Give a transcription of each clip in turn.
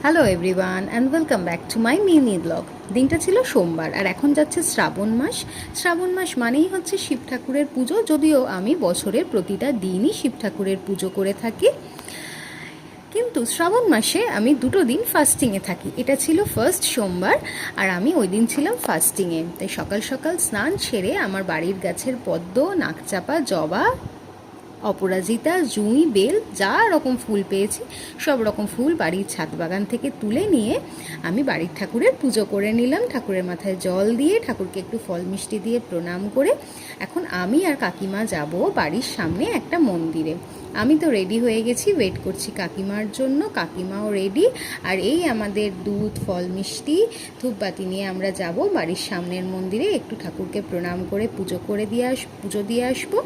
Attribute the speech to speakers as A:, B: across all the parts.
A: Hello everyone and welcome back to my mini blog. দিনটা ছিল সোমবার আর এখন যাচ্ছে শ্রাবণ মাস। শ্রাবণ মাস মানেই হচ্ছে শিব ঠাকুরের পুজো, যদিও আমি বছরের প্রতিটা দিনই শিব ঠাকুরের পুজো করে থাকি, কিন্তু শ্রাবণ মাসে আমি 2 দিন ফাস্টিংয়ে থাকি। এটা ছিল ফার্স্ট সোমবার আর আমি ওই দিন ছিলাম ফাস্টিংয়ে। তাই সকাল সকাল স্নান সেরে আমার বাড়ির গাছের পদ্ম, নাকচাপা, জবা, অপরাজিতা, জুঁই, বেল যা রকম ফুল পেয়েছি সব রকম ফুল বাড়ির ছাদ বাগান থেকে তুলে নিয়ে আমি বাড়ির ঠাকুরের পুজো করে নিলাম। ঠাকুরের মাথায় জল দিয়ে ঠাকুরকে একটু ফল মিষ্টি দিয়ে প্রণাম করে এখন আমি আর কাকিমা যাব বাড়ির সামনে একটা মন্দিরে। আমি তো রেডি হয়ে গেছি, ওয়েট করছি কাকিমার জন্য। কাকিমাও রেডি। আর এই আমাদের দুধ, ফল মিষ্টি, ধূপবাতি নিয়ে আমরা যাব বাড়ির সামনের মন্দিরে, একটু ঠাকুরকে প্রণাম করে পুজো দিয়ে আসবো।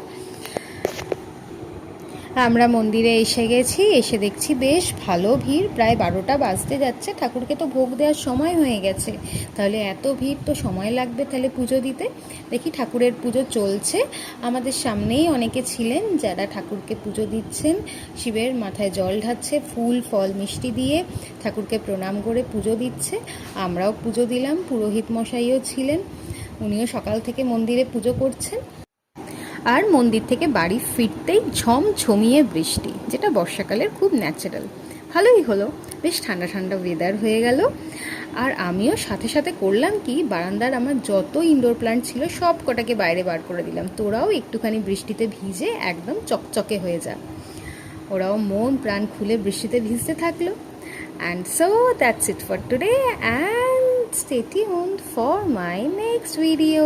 A: আমরা মন্দিরে এসে গেছি, এসে দেখছি বেশ ভালো ভিড়, প্রায় 12টা বাজতে যাচ্ছে। ঠাকুরকে তো ভোগ দেওয়ার সময় হয়ে গেছে, তাহলে এত ভিড় তো সময় লাগবে তাহলে পুজো দিতে। দেখি ঠাকুরের পুজো চলছে, আমাদের সামনেই অনেকে ছিলেন যারা ঠাকুরকে পুজো দিচ্ছেন, শিবের মাথায় জল ঢালছে, ফুল ফল মিষ্টি দিয়ে ঠাকুরকে প্রণাম করে পুজো দিচ্ছে। আমরাও পুজো দিলাম, পুরোহিত মশাইও ছিলেন, উনিও সকাল থেকে মন্দিরে পুজো করছেন। আর মন্দির থেকে বাড়ি ফিরতেই ঝমঝমিয়ে বৃষ্টি, যেটা বর্ষাকালের খুব ন্যাচারাল। ভালোই হলো, বেশ ঠান্ডা ঠান্ডা ওয়েদার হয়ে গেল। আর আমিও সাথে সাথে করলাম কি, বারান্দার আমার যত ইনডোর প্ল্যান্ট ছিল সব কটাকে বাইরে বার করে দিলাম। তোরাও একটুখানি বৃষ্টিতে ভিজে একদম চকচকে হয়ে যা। ওরাও মন প্রাণ খুলে বৃষ্টিতে ভিজতে থাকলো। And so that's it for today, and stay tuned for my next video.